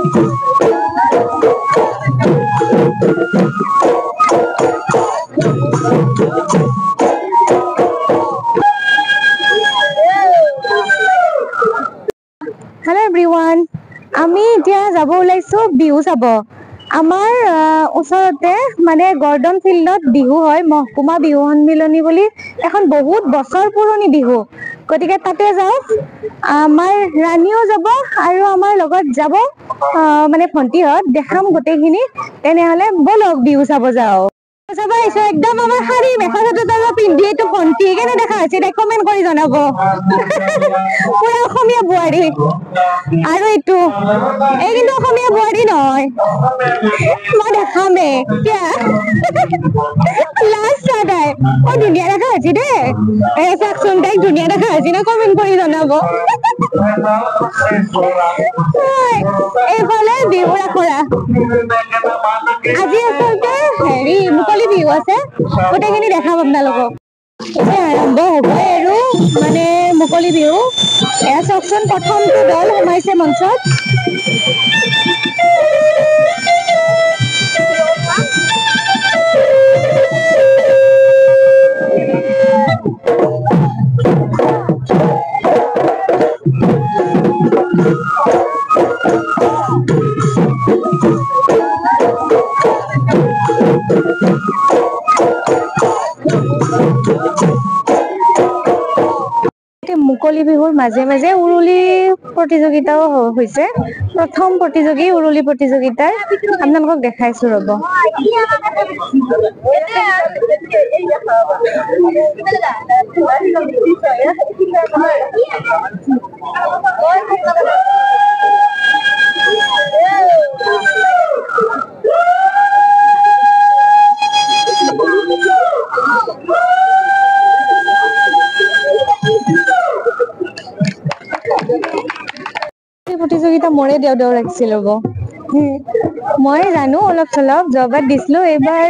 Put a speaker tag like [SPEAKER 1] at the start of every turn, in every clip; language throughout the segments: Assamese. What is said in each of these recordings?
[SPEAKER 1] Hello everyone. আমি এতিয়া যাব ওলাইছো বিহু চাব। আমাৰ ওচৰতে মানে গৰ্ডন ফিল্ডত বিহু হয়, মহকুমা বিহু সন্মিলনী বুলি এখন বহুত বছৰ পুৰণি বিহু। গতিকে তাতে যাওঁ। আমাৰ ৰাণীও যাব আৰু আমাৰ লগত যাব মানে ভণ্টিহঁত, দেখাম গোটেইখিনি। তেনেহলে বলক বিহু চাব যাওঁ। চাবা আহিছো একদম আমাৰ শাৰী মেখেলা চাদৰ পিন্ধি এইটো ভণ্টি কেনে দেখা হৈছে তাই কমেণ্ট কৰি জনাব। পুৰা অসমীয়া বোৱাৰী। আৰু এইটো এই কিন্তু অসমীয়া বোৱাৰী নহয়, মই দেখামে কিয়া লাষ্ট চাই ধুনীয়া দেখা হৈছে দেই। চাওকচোন তাইক ধুনীয়া দেখা হৈছে ন, কমেণ্ট কৰি জনাব। এইফালে বিহুৰ আখৰা আজি আচলতে হেৰি মুকলি বিহু আছে, গোটেইখিনি দেখাম আপোনালোকক। এতিয়া আৰম্ভ হ'বই আৰু মানে মুকলি বিহু। এয়া চাওকচোন প্ৰথমটো দল সোমাইছে মঞ্চত। মুকলি বিহুৰ মাজে মাজে উৰুলি প্ৰতিযোগিতাও হৈছে। প্ৰথম প্ৰতিযোগী উৰুলি প্ৰতিযোগিতাৰ আপোনালোকক দেখাইছো ৰ'ব। প্ৰতিযোগিতা মোৰে দেও দেও লাগিছিল ৰ'ব। মই জানো অলপ চলপ, যোৱাবাৰ দিছিলো। এইবাৰ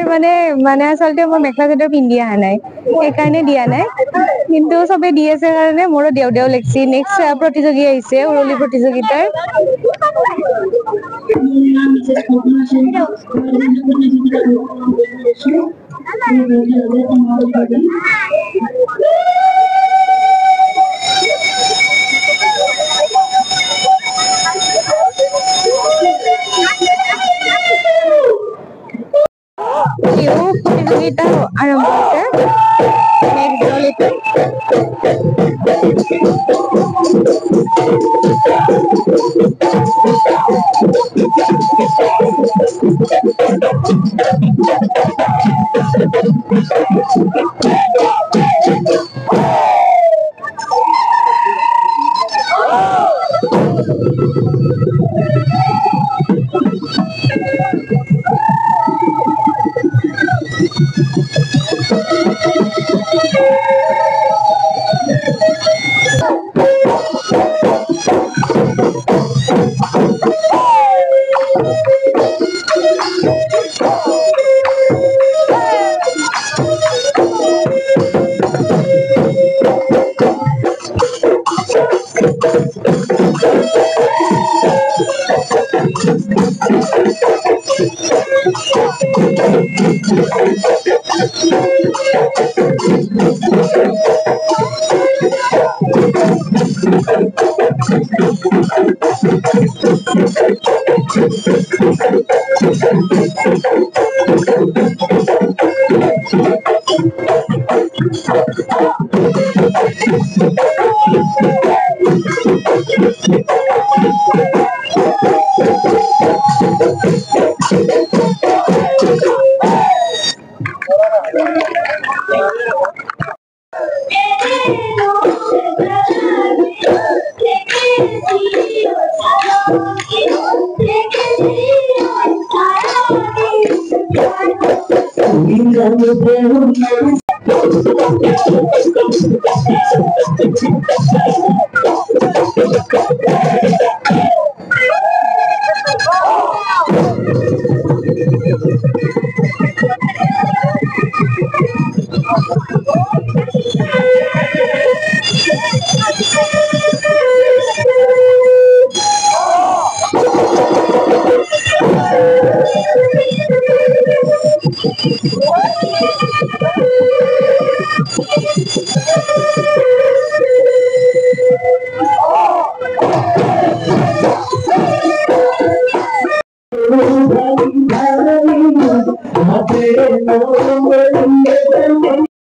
[SPEAKER 1] মানে আচলতে মই মেখেলা চাদৰ পিন্ধি অহা নাই, সেইকাৰণে দিয়া নাই। কিন্তু চবে দি আছে কাৰণে মোৰো দেও দেও লাগিছে। নেক্সট প্ৰতিযোগী আহিছে উৰুলি প্ৰতিযোগিতাৰ। বিহু প্ৰতিযোগিতা আৰম্ভ হৈছে।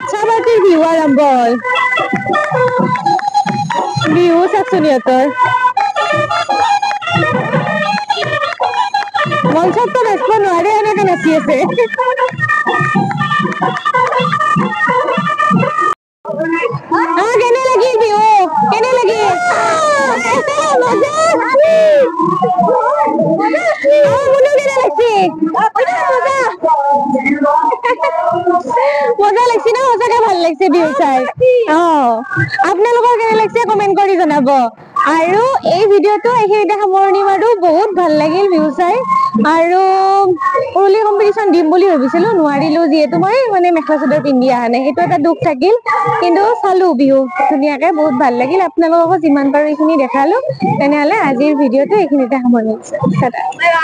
[SPEAKER 1] চাবাতিৰ বিহু আৰম্ভ হ'ল বিহু চাচোন ইহঁতৰ মঞ্চততো নাচিব নোৱাৰে এনেকে নাচি আছে কেনে লাগিল বিহু কেনে লাগিল মজা লাগছে না সঁচাকে ভাল লাগছে বিহু চাই আপোনালোকৰ কেনে লাগছে কমেন্ট কৰি জনাব আৰু এই ভিডিঅ'টো এইখিনিতে সামৰণি মাৰো বহুত ভাল লাগিল বিহু চাই আৰু উৰুলি কম্পিটিশ্যন দিম বুলি ভাবিছিলো নোৱাৰিলো যিহেতু মই মানে মেখেলা চাদৰ পিন্ধি অহা নাই সেইটো এটা দুখ থাকিল কিন্তু চালো বিহু ধুনীয়াকে বহুত ভাল লাগিল আপোনালোকক যিমান পাৰো এইখিনি দেখালো তেনেহলে আজিৰ ভিডিঅ'টো এইখিনিতে সামৰণি মাৰিছো